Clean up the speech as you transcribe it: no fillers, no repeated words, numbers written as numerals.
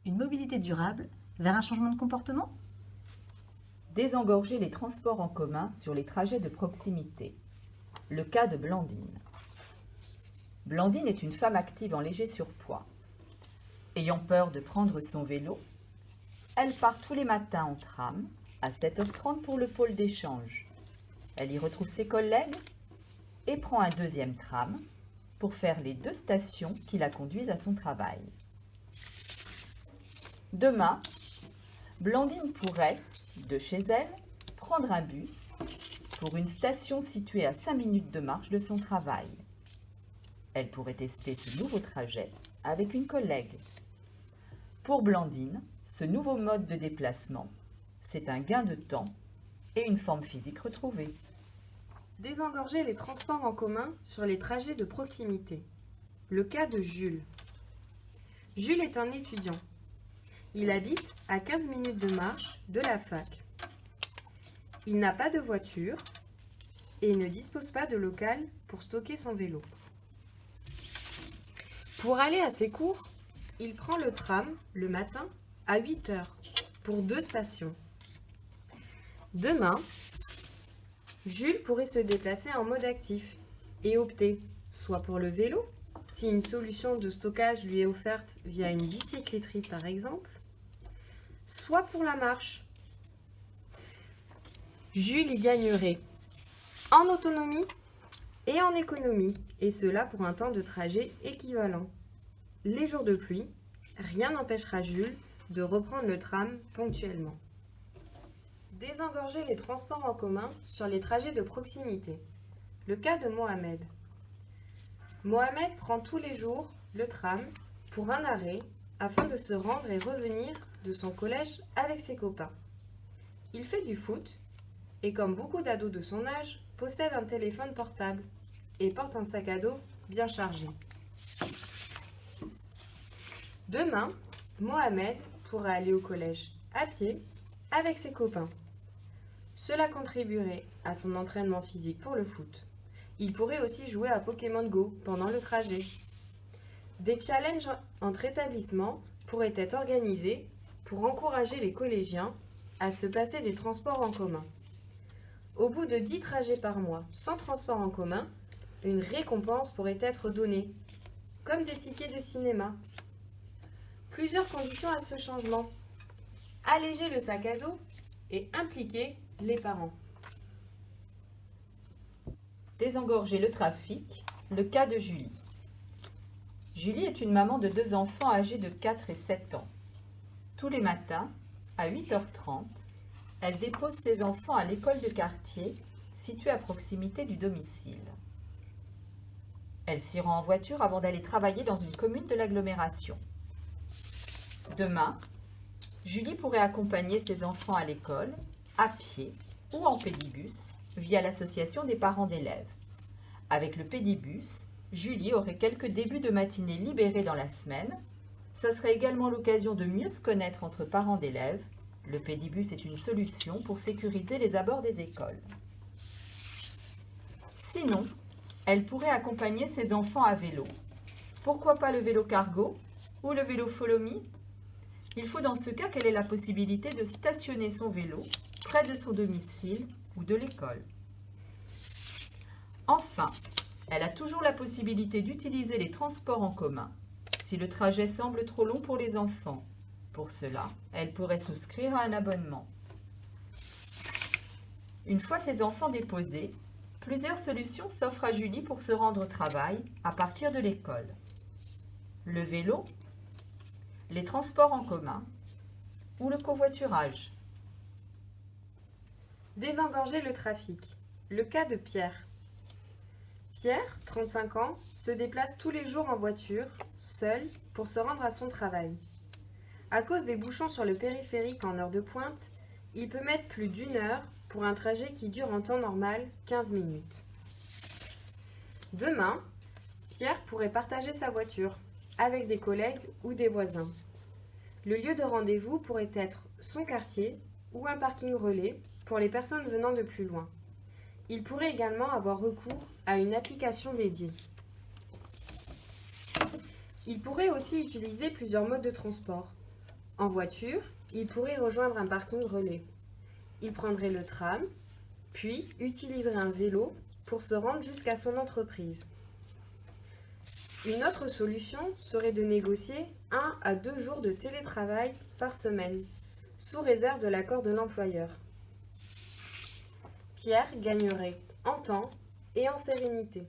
Une mobilité durable vers un changement de comportement? Désengorger les transports en commun sur les trajets de proximité. Le cas de Blandine. Blandine est une femme active en léger surpoids. Ayant peur de prendre son vélo, elle part tous les matins en tram à 7h30 pour le pôle d'échange. Elle y retrouve ses collègues et prend un deuxième tram pour faire les 2 stations qui la conduisent à son travail. Demain, Blandine pourrait, de chez elle, prendre un bus pour une station située à 5 minutes de marche de son travail. Elle pourrait tester ce nouveau trajet avec une collègue. Pour Blandine, ce nouveau mode de déplacement, c'est un gain de temps et une forme physique retrouvée. Désengorger les transports en commun sur les trajets de proximité. Le cas de Jules. Jules est un étudiant. Il habite à 15 minutes de marche de la fac. Il n'a pas de voiture et ne dispose pas de local pour stocker son vélo. Pour aller à ses cours, il prend le tram le matin à 8h pour 2 stations. Demain, Jules pourrait se déplacer en mode actif et opter soit pour le vélo, si une solution de stockage lui est offerte via une bicycletterie par exemple, soit pour la marche. Jules y gagnerait en autonomie et en économie, et cela pour un temps de trajet équivalent. Les jours de pluie, rien n'empêchera Jules de reprendre le tram ponctuellement. Désengorger les transports en commun sur les trajets de proximité. Le cas de Mohamed. Mohamed prend tous les jours le tram pour un arrêt afin de se rendre et revenir de son collège avec ses copains. Il fait du foot et, comme beaucoup d'ados de son âge, possède un téléphone portable et porte un sac à dos bien chargé. Demain, Mohamed pourra aller au collège à pied avec ses copains. Cela contribuerait à son entraînement physique pour le foot. Il pourrait aussi jouer à Pokémon Go pendant le trajet. Des challenges entre établissements pourraient être organisés pour encourager les collégiens à se passer des transports en commun. Au bout de 10 trajets par mois sans transport en commun, une récompense pourrait être donnée, comme des tickets de cinéma. Plusieurs conditions à ce changement. Alléger le sac à dos et impliquer les parents. Désengorger le trafic, le cas de Julie. Julie est une maman de 2 enfants âgés de 4 et 7 ans. Tous les matins, à 8h30, elle dépose ses enfants à l'école de quartier, située à proximité du domicile. Elle s'y rend en voiture avant d'aller travailler dans une commune de l'agglomération. Demain, Julie pourrait accompagner ses enfants à l'école, à pied ou en pédibus, via l'association des parents d'élèves. Avec le pédibus, Julie aurait quelques débuts de matinée libérés dans la semaine. Ce serait également l'occasion de mieux se connaître entre parents d'élèves. Le pédibus est une solution pour sécuriser les abords des écoles. Sinon, elle pourrait accompagner ses enfants à vélo. Pourquoi pas le vélo cargo ou le vélo follow me? Il faut dans ce cas qu'elle ait la possibilité de stationner son vélo près de son domicile ou de l'école. Enfin, elle a toujours la possibilité d'utiliser les transports en commun si le trajet semble trop long pour les enfants. Pour cela, elle pourrait souscrire à un abonnement. Une fois ses enfants déposés, plusieurs solutions s'offrent à Julie pour se rendre au travail à partir de l'école. Le vélo, les transports en commun ou le covoiturage. Désengorger le trafic. Le cas de Pierre. Pierre, 35 ans, se déplace tous les jours en voiture, seul, pour se rendre à son travail. À cause des bouchons sur le périphérique en heure de pointe, il peut mettre plus d'1 heure pour un trajet qui dure en temps normal 15 minutes. Demain, Pierre pourrait partager sa voiture avec des collègues ou des voisins. Le lieu de rendez-vous pourrait être son quartier ou un parking relais pour les personnes venant de plus loin. Il pourrait également avoir recours à une application dédiée. Il pourrait aussi utiliser plusieurs modes de transport, En voiture, il pourrait rejoindre un parking relais. Il prendrait le tram, puis utiliserait un vélo pour se rendre jusqu'à son entreprise. Une autre solution serait de négocier 1 à 2 jours de télétravail par semaine, sous réserve de l'accord de l'employeur. Pierre gagnerait en temps et en sérénité.